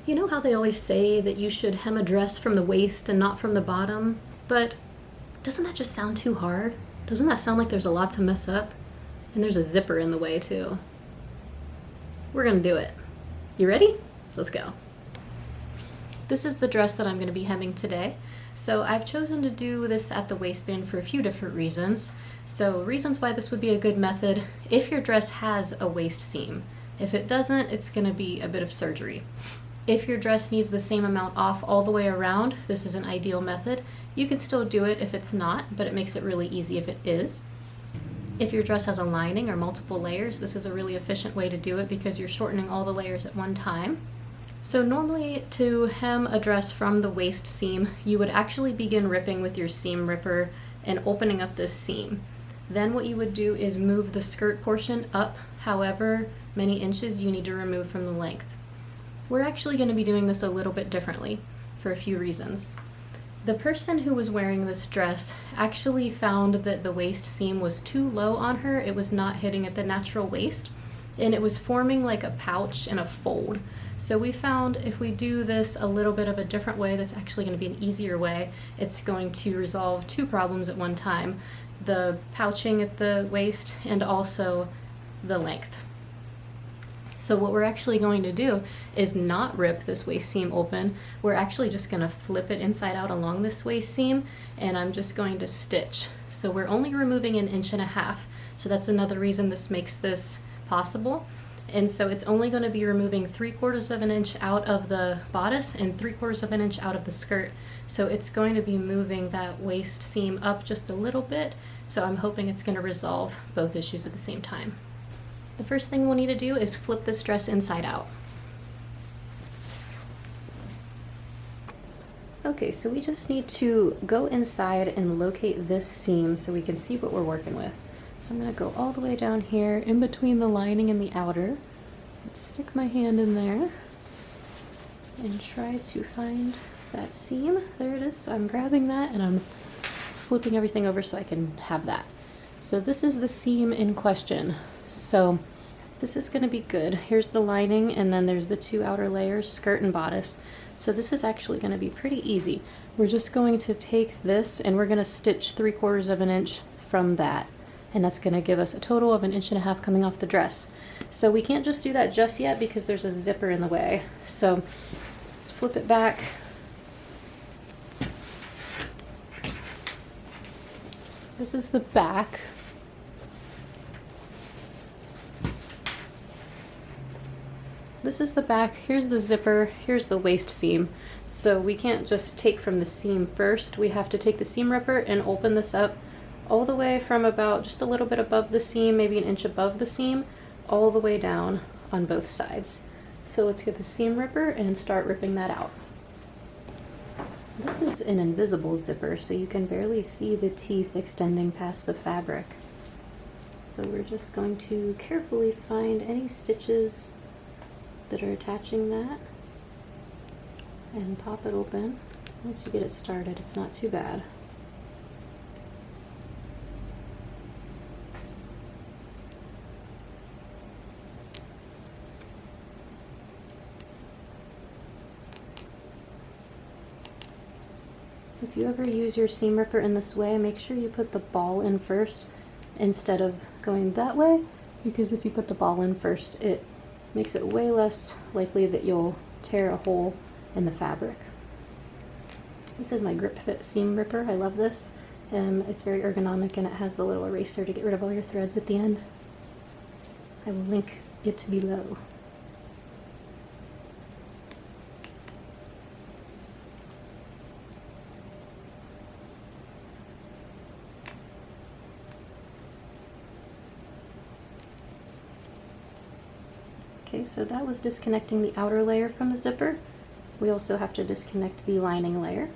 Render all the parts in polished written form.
You know how they always say that you should hem a dress from the waist and not from the bottom? But doesn't that just sound too hard? Doesn't that sound like there's a lot to mess up? And there's a zipper in the way too. We're gonna do it. You ready? Let's go. This is the dress that I'm going to be hemming today. So I've chosen to do this at the waistband for a few different reasons. So reasons why this would be a good method if your dress has a waist seam. If it doesn't, it's going to be a bit of surgery. If your dress needs the same amount off all the way around, this is an ideal method. You can still do it if it's not, but it makes it really easy if it is. If your dress has a lining or multiple layers, this is a really efficient way to do it because you're shortening all the layers at one time. So normally to hem a dress from the waist seam, you would actually begin ripping with your seam ripper and opening up this seam. Then what you would do is move the skirt portion up however many inches you need to remove from the length. We're actually going to be doing this a little bit differently for a few reasons. The person who was wearing this dress actually found that the waist seam was too low on her. It was not hitting at the natural waist, and it was forming like a pouch and a fold. So we found if we do this a little bit of a different way, that's actually going to be an easier way. It's going to resolve two problems at one time: the pouching at the waist and also the length. So what we're actually going to do is not rip this waist seam open. We're actually just going to flip it inside out along this waist seam, and I'm just going to stitch. So we're only removing 1.5 inches. So that's another reason this makes this possible. And so it's only going to be removing 3/4 of an inch out of the bodice and 3/4 of an inch out of the skirt. So it's going to be moving that waist seam up just a little bit. So I'm hoping it's going to resolve both issues at the same time. The first thing we'll need to do is flip this dress inside out. Okay, so we just need to go inside and locate this seam so we can see what we're working with. So I'm going to go all the way down here in between the lining and the outer, stick my hand in there, and try to find that seam. There it is. So I'm grabbing that and I'm flipping everything over so I can have that. So this is the seam in question. So this is going to be good. Here's the lining, and then there's the two outer layers, skirt and bodice. So this is actually going to be pretty easy. We're just going to take this and we're going to stitch 3/4 of an inch from that. And that's going to give us a total of 1.5 inches coming off the dress. So we can't just do that just yet because there's a zipper in the way. So let's flip it back. This is the back. This is the back, here's the zipper, here's the waist seam. So we can't just take from the seam first. We have to take the seam ripper and open this up all the way from about just a little bit above the seam, maybe 1 inch above the seam, all the way down on both sides. So let's get the seam ripper and start ripping that out. This is an invisible zipper, so you can barely see the teeth extending past the fabric. So we're just going to carefully find any stitches that are attaching that and pop it open. Once you get it started, it's not too bad. If you ever use your seam ripper in this way, make sure you put the ball in first instead of going that way, because if you put the ball in first, it makes it way less likely that you'll tear a hole in the fabric. This is my Grip Fit seam ripper. I love this. It's very ergonomic and it has the little eraser to get rid of all your threads at the end. I will link it below. Okay, so that was disconnecting the outer layer from the zipper. We also have to disconnect the lining layer.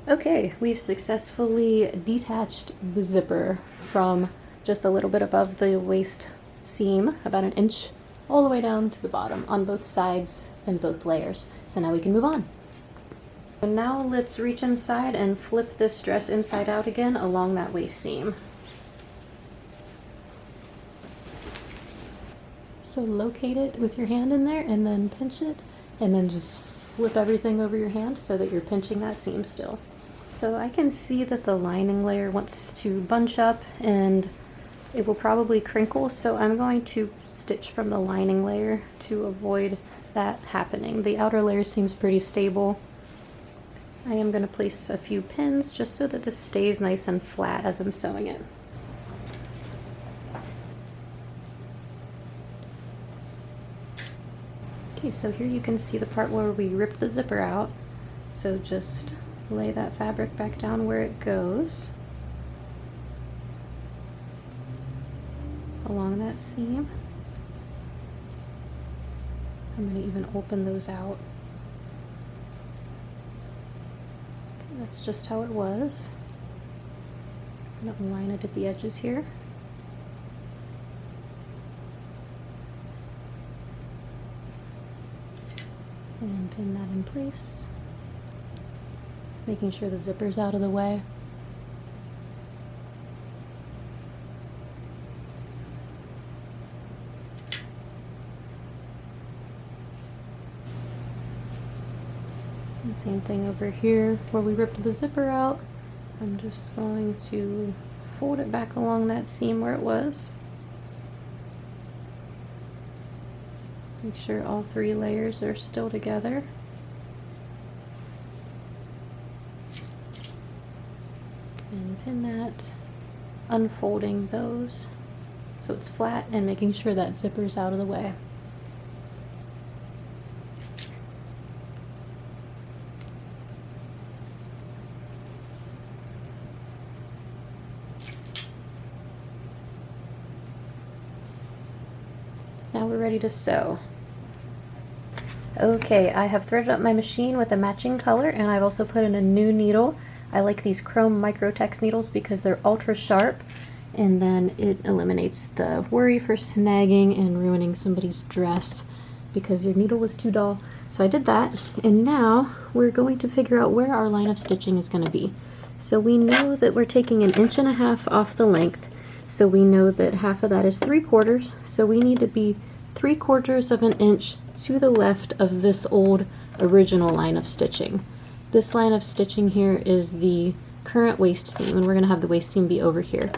Okay, we've successfully detached the zipper from just a little bit above the waist seam, about 1 inch, all the way down to the bottom on both sides and both layers. So now we can move on. So now let's reach inside and flip this dress inside out again along that waist seam. So locate it with your hand in there and then pinch it, and then just flip everything over your hand so that you're pinching that seam still. So I can see that the lining layer wants to bunch up and it will probably crinkle, so I'm going to stitch from the lining layer to avoid that happening. The outer layer seems pretty stable. I am going to place a few pins just so that this stays nice and flat as I'm sewing it. Okay, so here you can see the part where we ripped the zipper out. So just lay that fabric back down where it goes, along that seam. I'm going to even open those out. Okay, that's just how it was. I'm going to line it at the edges here. And pin that in place, making sure the zipper's out of the way. And same thing over here where we ripped the zipper out. I'm just going to fold it back along that seam where it was. Make sure all 3 layers are still together. And pin that, unfolding those so it's flat and making sure that zipper's out of the way. Now we're ready to sew. Okay, I have threaded up my machine with a matching color, and I've also put in a new needle. I like these chrome microtex needles because they're ultra sharp, and then it eliminates the worry for snagging and ruining somebody's dress because your needle was too dull. So I did that, and now we're going to figure out where our line of stitching is going to be. So we know that we're taking 1.5 inches off the length, so we know that half of that is 3/4, so we need to be 3/4 of an inch to the left of this old original line of stitching. This line of stitching here is the current waist seam, and we're going to have the waist seam be over here.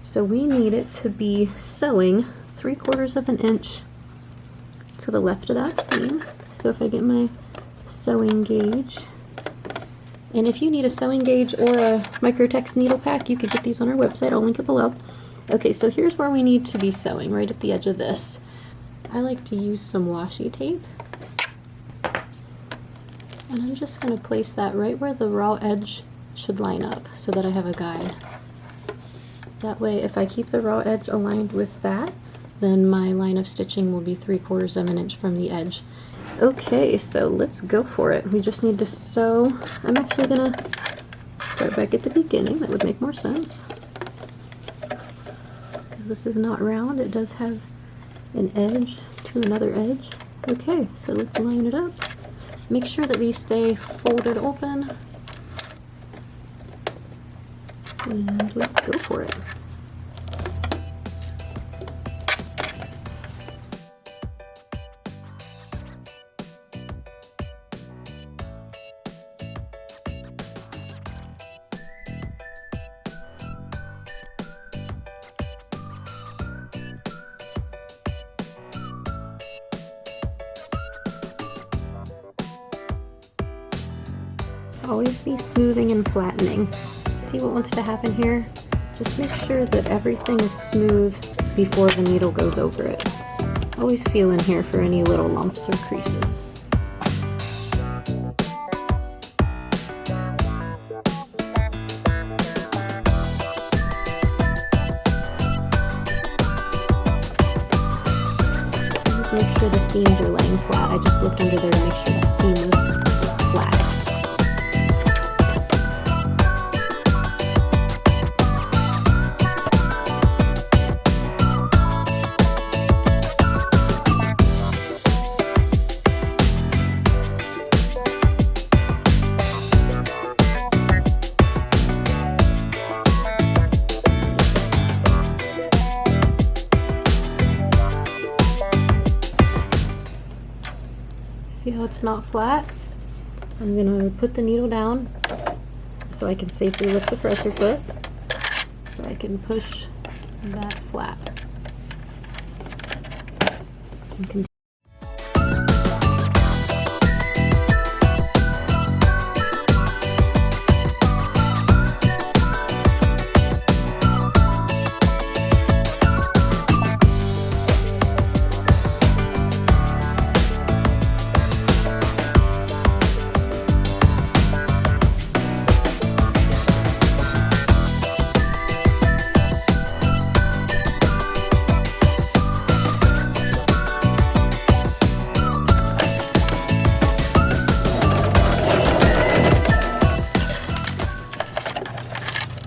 So we need it to be sewing 3/4 of an inch to the left of that seam. So if I get my sewing gauge, and if you need a sewing gauge or a microtex needle pack, you could get these on our website. I'll link it below. Okay, so here's where we need to be sewing, right at the edge of this. I like to use some washi tape, and I'm just going to place that right where the raw edge should line up so that I have a guide. That way, if I keep the raw edge aligned with that, then my line of stitching will be 3/4 of an inch from the edge. Okay, so let's go for it. We just need to sew. I'm actually going to start back at the beginning. That would make more sense. This is not round, it does have an edge to another edge. Okay, so let's line it up. Make sure that these stay folded open. And let's go for it. Always be smoothing and flattening. See what wants to happen here? Just make sure that everything is smooth before the needle goes over it. Always feel in here for any little lumps or creases. Just make sure the seams are laying flat. I just looked under there to make sure that seam was flat. See how it's not flat? I'm gonna put the needle down so I can safely lift the presser foot so I can push that flat. And continue.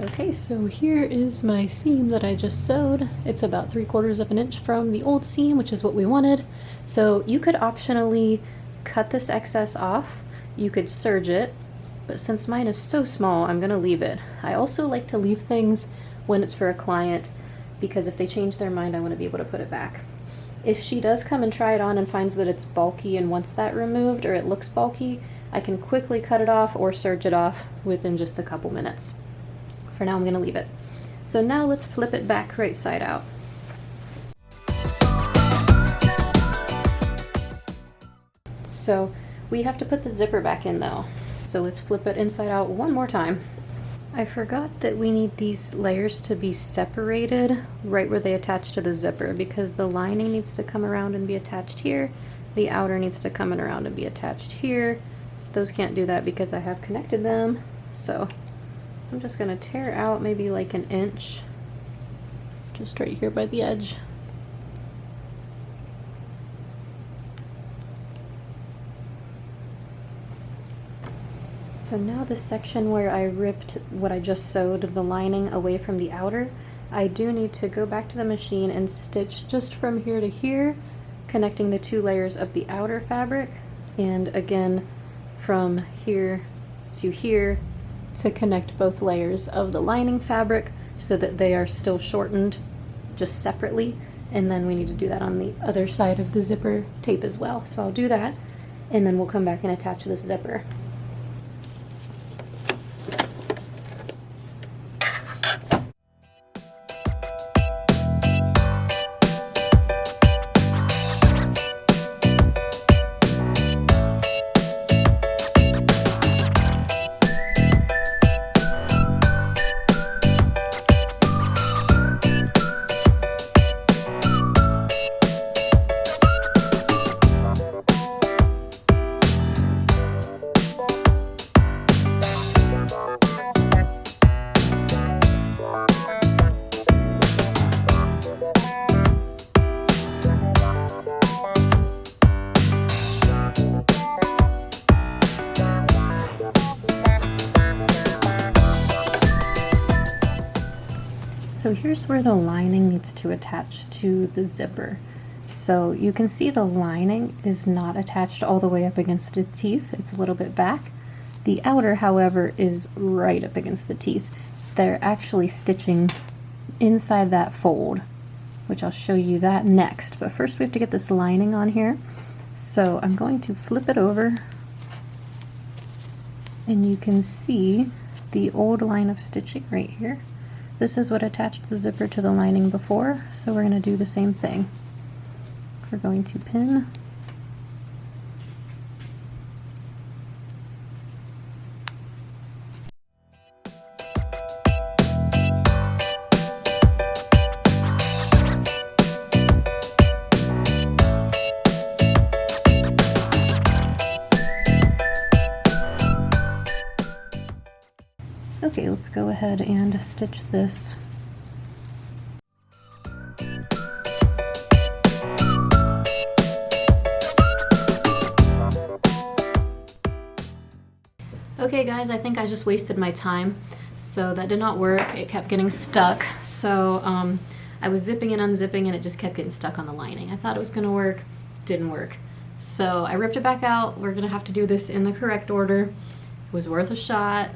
Okay, so here is my seam that I just sewed. It's about 3/4 of an inch from the old seam, which is what we wanted. So you could optionally cut this excess off. You could serge it, but since mine is so small, I'm gonna leave it. I also like to leave things when it's for a client because if they change their mind, I wanna be able to put it back. If she does come and try it on and finds that it's bulky and wants that removed or it looks bulky, I can quickly cut it off or serge it off within just a couple minutes. For now, I'm gonna leave it. So now let's flip it back right side out. So we have to put the zipper back in though. So let's flip it inside out one more time. I forgot that we need these layers to be separated right where they attach to the zipper because the lining needs to come around and be attached here. The outer needs to come around and be attached here. Those can't do that because I have connected them. So I'm just gonna tear out maybe like an inch, just right here by the edge. So now this section where I ripped what I just sewed, the lining away from the outer, I do need to go back to the machine and stitch just from here to here, connecting the two layers of the outer fabric, and again from here to here to connect both layers of the lining fabric so that they are still shortened just separately, and then we need to do that on the other side of the zipper tape as well. So I'll do that and then we'll come back and attach this zipper. So here's where the lining needs to attach to the zipper. So you can see the lining is not attached all the way up against the teeth. It's a little bit back. The outer, however, is right up against the teeth. They're actually stitching inside that fold, which I'll show you that next. But first we have to get this lining on here. So I'm going to flip it over and you can see the old line of stitching right here. This is what attached the zipper to the lining before, so we're going to do the same thing. We're going to pin. Okay, let's go ahead and stitch this. Okay guys, I think I just wasted my time. So that did not work. It kept getting stuck. So I was zipping and unzipping and it just kept getting stuck on the lining. I thought it was gonna work, didn't work. So I ripped it back out. We're gonna have to do this in the correct order. It was worth a shot,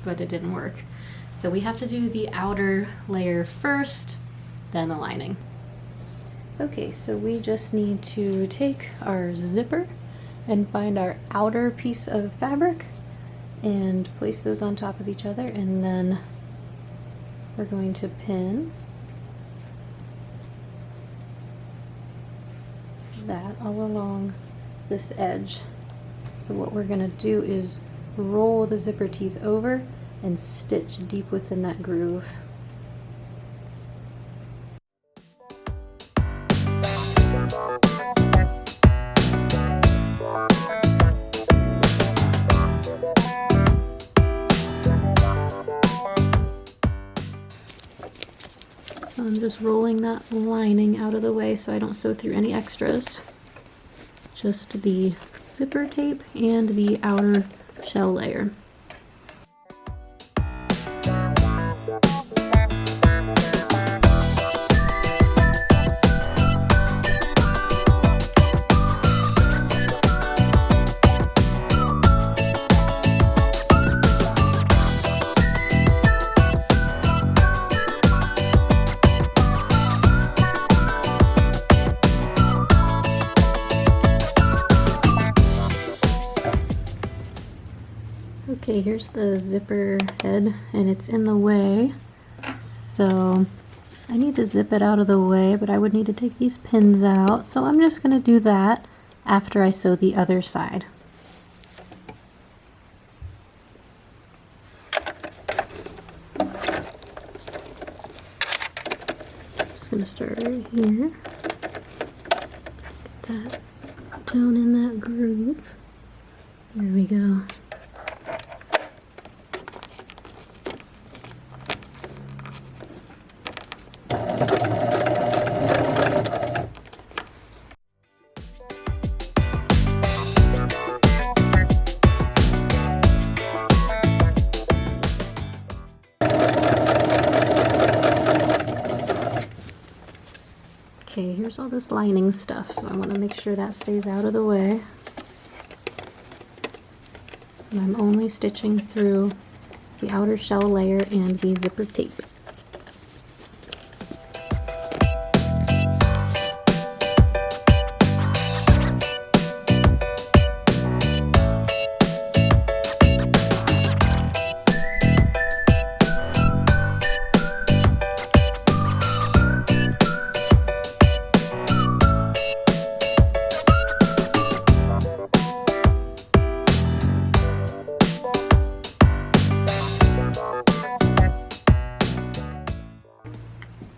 but it didn't work. So we have to do the outer layer first, then the lining. Okay, so we just need to take our zipper and find our outer piece of fabric and place those on top of each other, and then we're going to pin that all along this edge. So what we're going to do is roll the zipper teeth over and stitch deep within that groove. So I'm just rolling that lining out of the way so I don't sew through any extras. Just the zipper tape and the outer shell layer. Okay, here's the zipper head, and it's in the way, so I need to zip it out of the way, but I would need to take these pins out, so I'm just going to do that after I sew the other side. Just going to start right here, get that down in that groove. There we go. Okay, here's all this lining stuff, so I want to make sure that stays out of the way. And I'm only stitching through the outer shell layer and the zipper tape.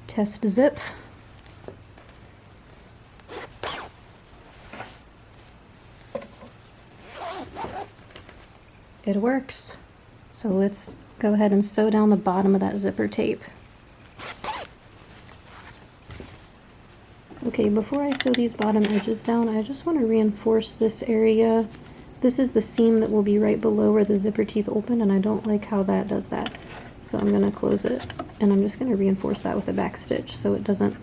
Test zip. It works. So let's go ahead and sew down the bottom of that zipper tape. Okay, before I sew these bottom edges down, I just want to reinforce this area. This is the seam that will be right below where the zipper teeth open, and I don't like how that does that. So I'm going to close it, and I'm just going to reinforce that with a back stitch so it doesn't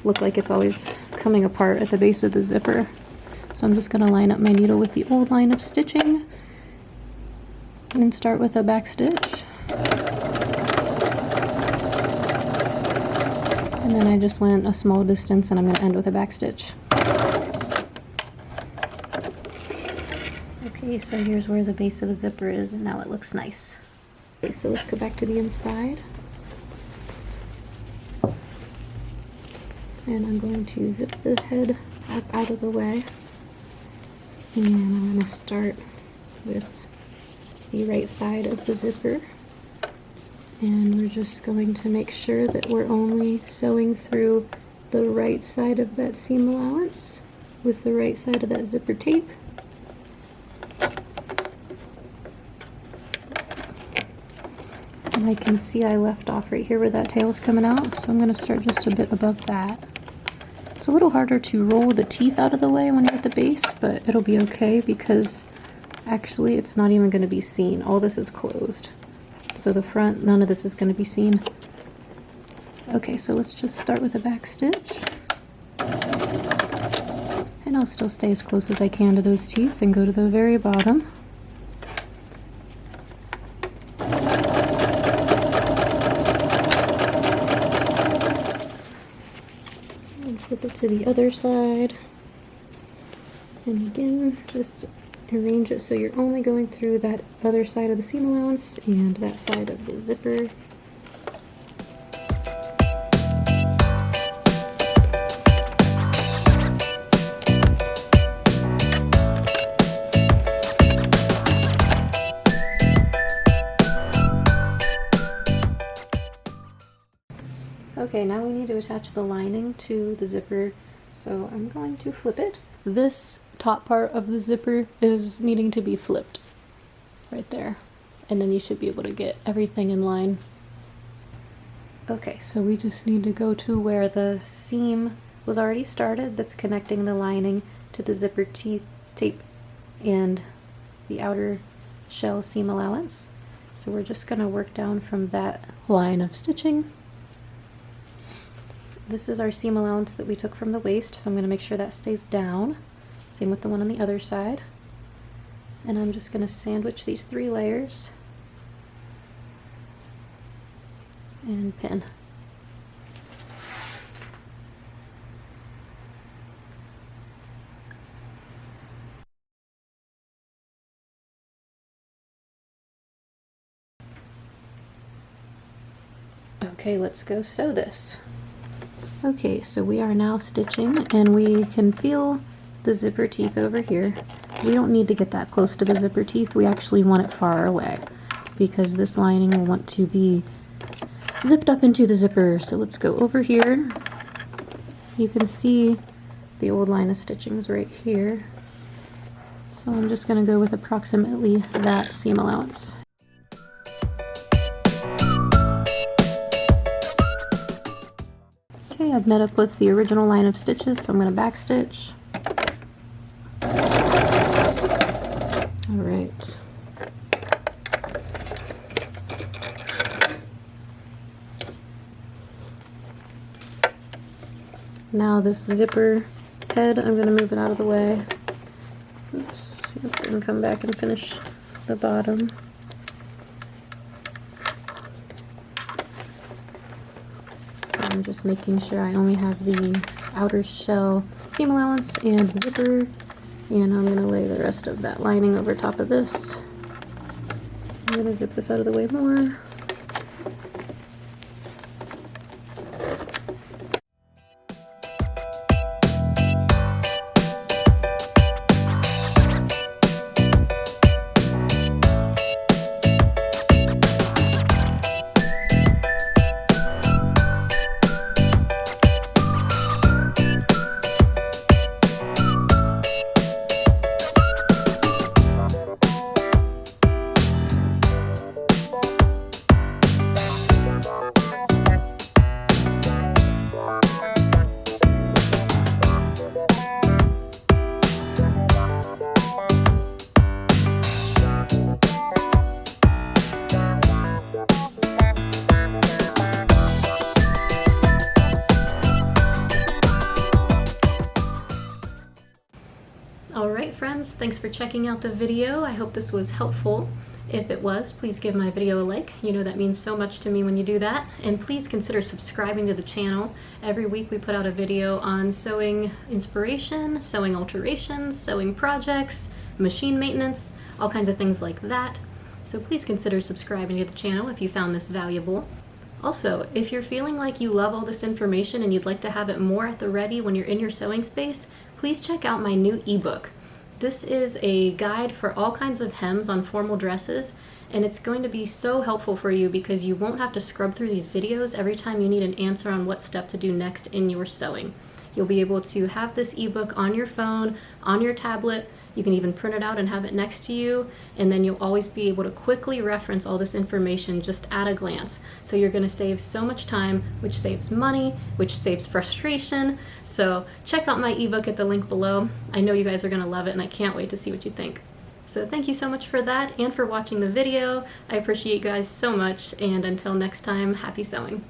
look like it's always coming apart at the base of the zipper. So I'm just going to line up my needle with the old line of stitching and start with a back stitch. And then I just went a small distance, and I'm going to end with a back stitch. Okay, so here's where the base of the zipper is, and now it looks nice. Okay, so let's go back to the inside. And I'm going to zip the head up out of the way. And I'm going to start with the right side of the zipper. And we're just going to make sure that we're only sewing through the right side of that seam allowance with the right side of that zipper tape. And I can see I left off right here where that tail's coming out, so I'm going to start just a bit above that. It's a little harder to roll the teeth out of the way when you're at the base, but it'll be okay because actually it's not even going to be seen. All this is closed. So the front, none of this is going to be seen. Okay, so let's just start with a back stitch. And I'll still stay as close as I can to those teeth and go to the very bottom. And flip it to the other side. And again, just arrange it so you're only going through that other side of the seam allowance and that side of the zipper. Okay, now we need to attach the lining to the zipper, so I'm going to flip it. This top part of the zipper is needing to be flipped right there, and then you should be able to get everything in line. Okay, so we just need to go to where the seam was already started that's connecting the lining to the zipper teeth tape and the outer shell seam allowance. So we're just going to work down from that line of stitching. This is our seam allowance that we took from the waist, so I'm going to make sure that stays down. Same with the one on the other side. And I'm just going to sandwich these 3 layers and pin. Okay, let's go sew this. Okay, so we are now stitching, and we can feel the zipper teeth over here. We don't need to get that close to the zipper teeth. We actually want it far away because this lining will want to be zipped up into the zipper. So let's go over here. You can see the old line of stitchings right here. So I'm just going to go with approximately that seam allowance. Okay, I've met up with the original line of stitches, so I'm going to back stitch. Alright. Now this zipper head, I'm going to move it out of the way. Oops, see if I can come back and finish the bottom. I'm just making sure I only have the outer shell seam allowance and the zipper, and I'm going to lay the rest of that lining over top of this. I'm going to zip this out of the way more. Alright friends, thanks for checking out the video. I hope this was helpful. If it was, please give my video a like. You know that means so much to me when you do that. And please consider subscribing to the channel. Every week we put out a video on sewing inspiration, sewing alterations, sewing projects, machine maintenance, all kinds of things like that. So please consider subscribing to the channel if you found this valuable. Also, if you're feeling like you love all this information and you'd like to have it more at the ready when you're in your sewing space, please check out my new ebook. This is a guide for all kinds of hems on formal dresses, and it's going to be so helpful for you because you won't have to scrub through these videos every time you need an answer on what step to do next in your sewing. You'll be able to have this ebook on your phone, on your tablet. You can even print it out and have it next to you, and then you'll always be able to quickly reference all this information just at a glance. So you're going to save so much time, which saves money, which saves frustration. So check out my ebook at the link below. I know you guys are going to love it, and I can't wait to see what you think. So thank you so much for that and for watching the video. I appreciate you guys so much, and until next time, happy sewing.